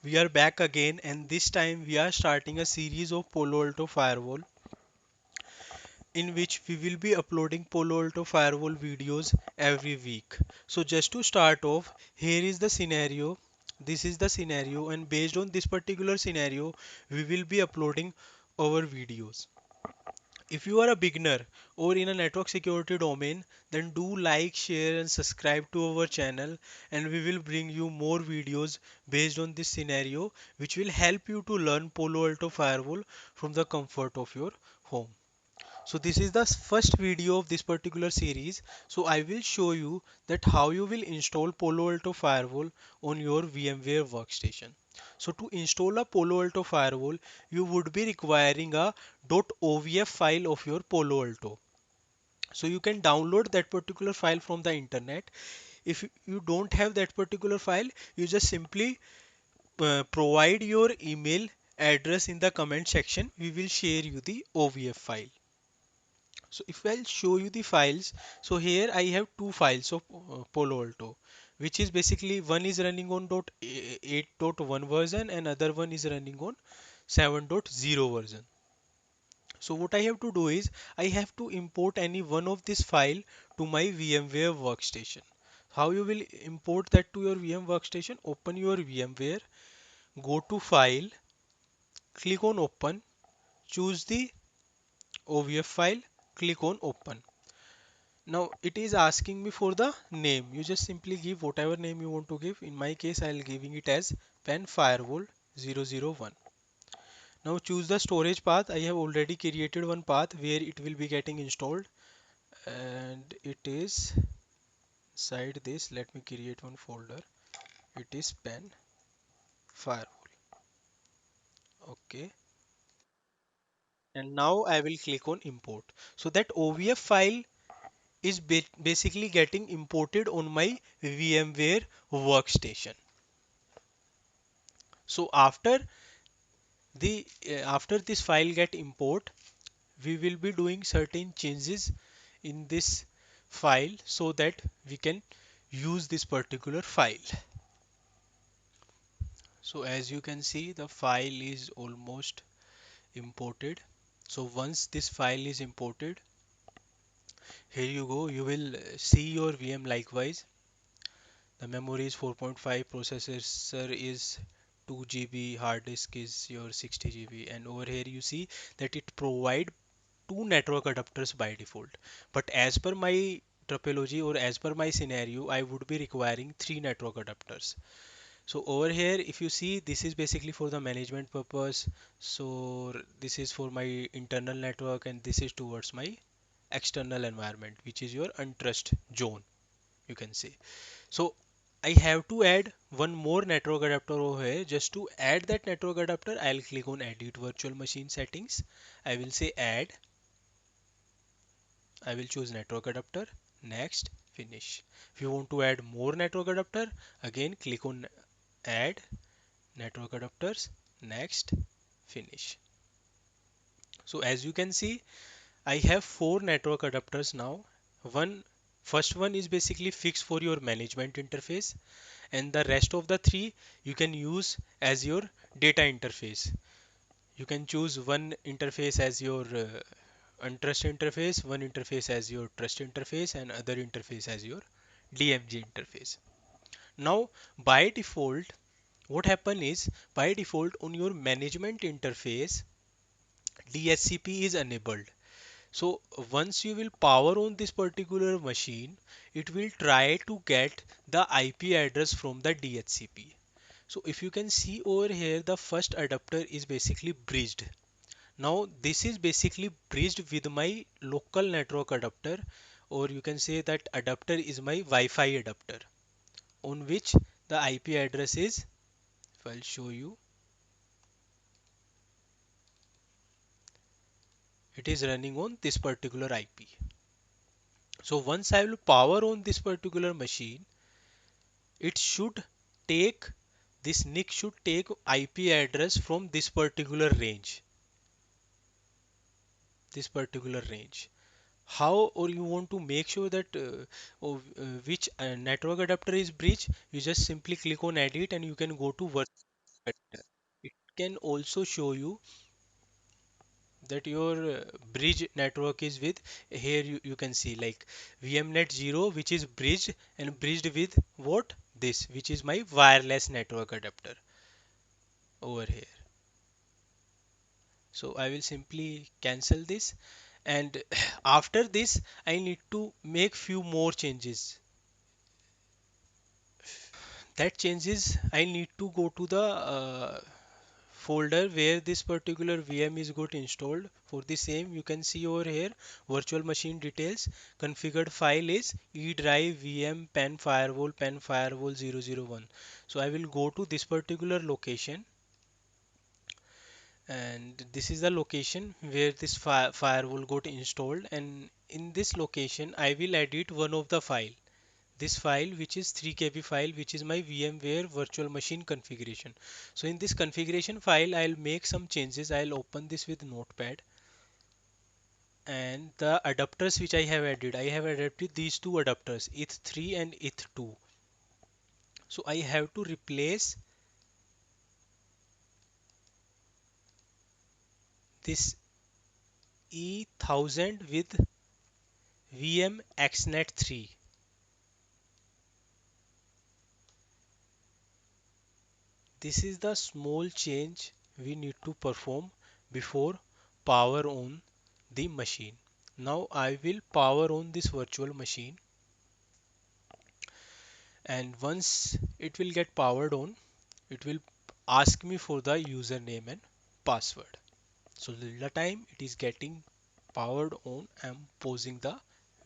We are back again, and this time we are starting a series of Palo Alto Firewall in which we will be uploading Palo Alto Firewall videos every week. So just to start off, here is the scenario. This is the scenario, and based on this particular scenario, we will be uploading our videos. If you are a beginner or in a network security domain, then do like, share, and subscribe to our channel, and we will bring you more videos based on this scenario, which will help you to learn Palo Alto Firewall from the comfort of your home. So this is the first video of this particular series. So I will show you that how you will install Palo Alto Firewall on your VMware workstation. So to install a Palo Alto Firewall, you would be requiring a .ovf file of your Palo Alto. So you can download that particular file from the internet. If you don't have that particular file, you just simply provide your email address in the comment section. We will share you the OVF file. So if I'll show you the files, so here I have two files of Palo Alto, which is basically one is running on .8.1 version and other one is running on 7.0 version. So what I have to do is I have to import any one of this file to my VMware workstation. How you will import that to your VM workstation? Open your VMware, go to file, click on open, choose the OVF file, click on open. Now it is asking me for the name. You just simply give whatever name you want to give. In my case, I'll giving it as pen firewall 001. Now choose the storage path. I have already created one path where it will be getting installed, and it is inside this. Let me create one folder. It is pen firewall. Okay. And now I will click on import. So that OVF file is basically getting imported on my VMware workstation. So after this file get import, we will be doing certain changes in this file so that we can use this particular file. So as you can see, the file is almost imported. So once this file is imported, here you go, you will see your VM likewise. The memory is 4.5, processor is 2 GB, hard disk is your 60 GB, and over here you see that it provide two network adapters by default. But as per my topology or as per my scenario, I would be requiring three network adapters. So over here, if you see, this is basically for the management purpose. So this is for my internal network and this is towards my external environment, which is your untrust zone, you can say. So I have to add one more network adapter over here. Just to add that network adapter, I'll click on edit virtual machine settings. I will say add. I will choose network adapter. Next, finish. If you want to add more network adapter, again click on add network adapters. Next, finish. So as you can see, I have four network adapters now. One First one is basically fixed for your management interface, and the rest of the three you can use as your data interface. You can choose one interface as your untrust interface, one interface as your trust interface, and other interface as your DMG interface. Now by default, what happen is by default on your management interface, DHCP is enabled. So once you will power on this particular machine, it will try to get the IP address from the DHCP. So if you can see over here, the first adapter is basically bridged. Now this is basically bridged with my local network adapter, or you can say that adapter is my Wi-Fi adapter on which the IP address is, if I'll show you, it is running on this particular IP. So once I will power on this particular machine, it should take this NIC should take IP address from this particular range. How, or you want to make sure that which network adapter is breached, you just simply click on edit and you can go to But it can also show you that your bridge network is with, here you can see like VMnet 0 which is bridged and bridged with what, this which is my wireless network adapter over here. So I will simply cancel this, and after this I need to make few more changes. That changes, I need to go to the folder where this particular VM is got installed. For the same, you can see over here virtual machine details. Configured file is E drive VM pen firewall 001. So I will go to this particular location, and this is the location where this firewall got installed, and in this location I will edit one of the file, this file which is 3 KB file, which is my VMware virtual machine configuration. So in this configuration file I'll make some changes. I'll open this with notepad, and the adapters which I have adapted these two adapters, ETH3 and ETH2. So I have to replace this E1000 with VMXNet 3. This is the small change we need to perform before power on the machine. Now I will power on this virtual machine, and once it will get powered on, it will ask me for the username and password. So till the time it is getting powered on, I'm pausing the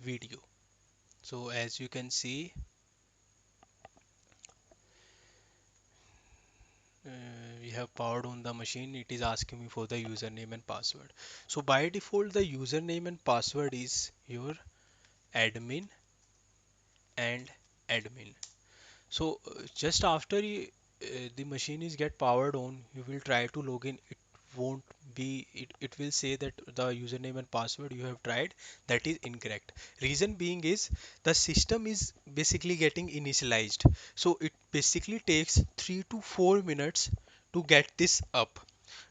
video. So as you can see, uh, we have powered on the machine. It is asking me for the username and password. So by default the username and password is your admin and admin. So just after the machine is get powered on, you will try to log in. It won't be, it will say that the username and password you have tried, that is incorrect. Reason being is the system is basically getting initialized. So it basically takes 3 to 4 minutes to get this up.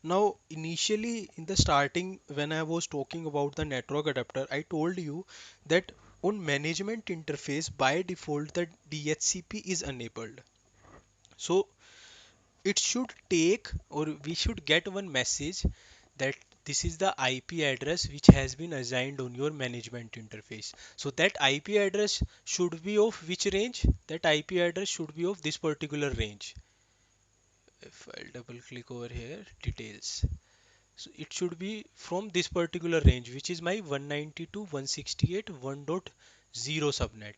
Now, initially in the starting, when I was talking about the network adapter, I told you that on management interface by default the DHCP is enabled. So it should take, or we should get one message that this is the IP address which has been assigned on your management interface. So that IP address should be of which range? That IP address should be of this particular range. If I'll double click over here, details. So it should be from this particular range, which is my 192.168.1.0 subnet.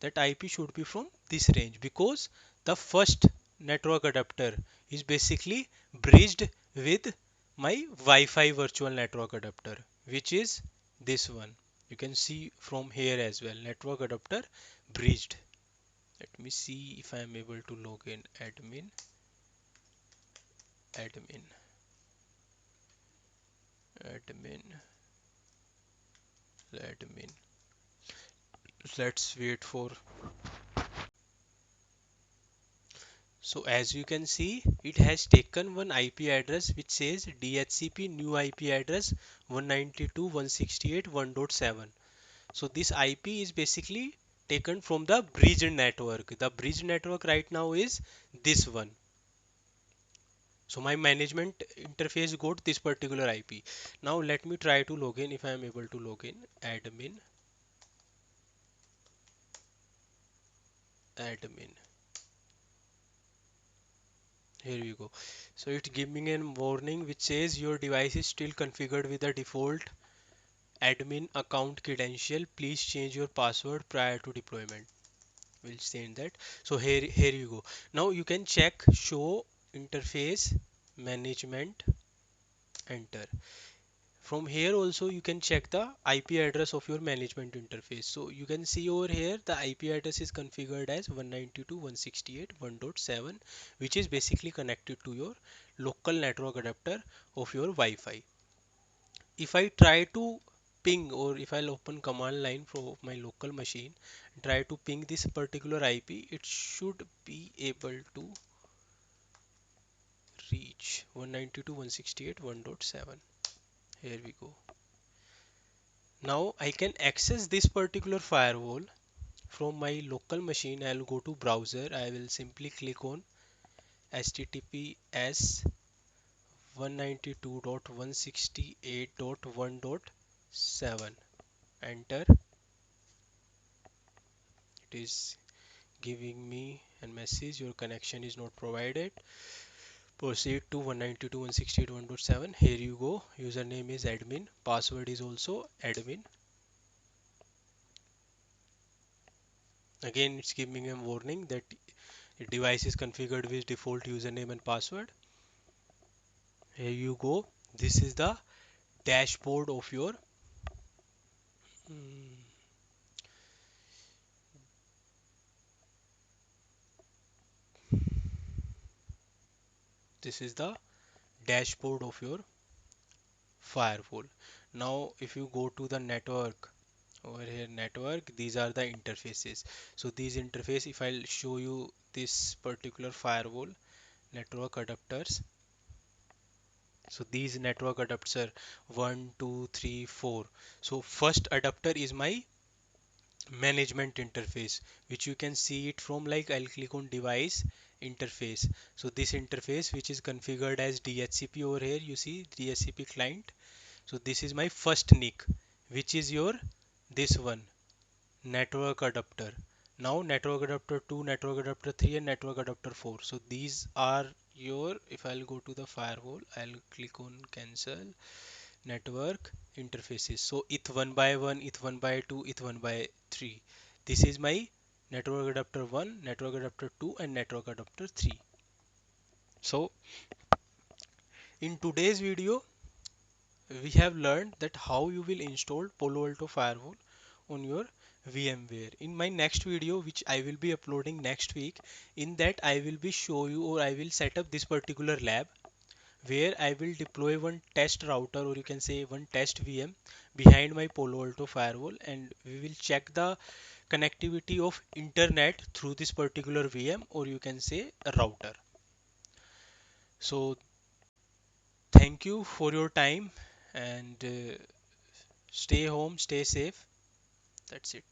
That IP should be from this range, because the first network adapter is basically bridged with my Wi-Fi virtual network adapter, which is this one. You can see from here as well, network adapter bridged. Let me see if I am able to log in. Admin, admin, admin. Let's wait for. So as you can see, it has taken one IP address which says DHCP new IP address 192.168.1.7. So this IP is basically taken from the bridge network. The bridge network right now is this one. So my management interface got this particular IP. Now let me try to log in if I am able to log in. Admin. Here we go. So it's giving a warning which says your device is still configured with the default admin account credential. Please change your password prior to deployment. We'll change that. So here you go. Now you can check show interface management, enter. From here also you can check the IP address of your management interface. So you can see over here the IP address is configured as 192.168.1.7, which is basically connected to your local network adapter of your Wi-Fi. If I try to ping, or if I'll open command line for my local machine and try to ping this particular IP, it should be able to 192.168.1.7. Here we go. Now I can access this particular firewall from my local machine. I'll go to browser. I will simply click on https 192.168.1.7. Enter. It is giving me a message, your connection is not provided. Proceed to 192.168.1.7. Here you go. Username is admin. Password is also admin. Again, it's giving a warning that the device is configured with default username and password. Here you go. This is the dashboard of your mm, this is the dashboard of your firewall. Now if you go to the network, over here network, these are the interfaces. So these interface, if I'll show you this particular firewall network adapters, so these network adapters are 1 2 3 4. So first adapter is my management interface, which you can see it from, like, I'll click on device interface. So this interface, which is configured as DHCP, over here you see DHCP client. So this is my first NIC, which is your this one, network adapter. Now network adapter 2, network adapter 3, and network adapter 4. So these are your, if I'll go to the firewall, I'll click on cancel network interfaces. So ETH1 by 1, ETH1 by 2, ETH1 by 3. This is my network adapter 1, network adapter 2, and network adapter 3. So in today's video, we have learned that how you will install Palo Alto Firewall on your VMware. In my next video, which I will be uploading next week, in that I will be show you, or I will set up this particular lab where I will deploy one test router, or you can say one test VM behind my Palo Alto firewall, and we will check the connectivity of internet through this particular VM, or you can say a router. So thank you for your time, and stay home, stay safe. That's it.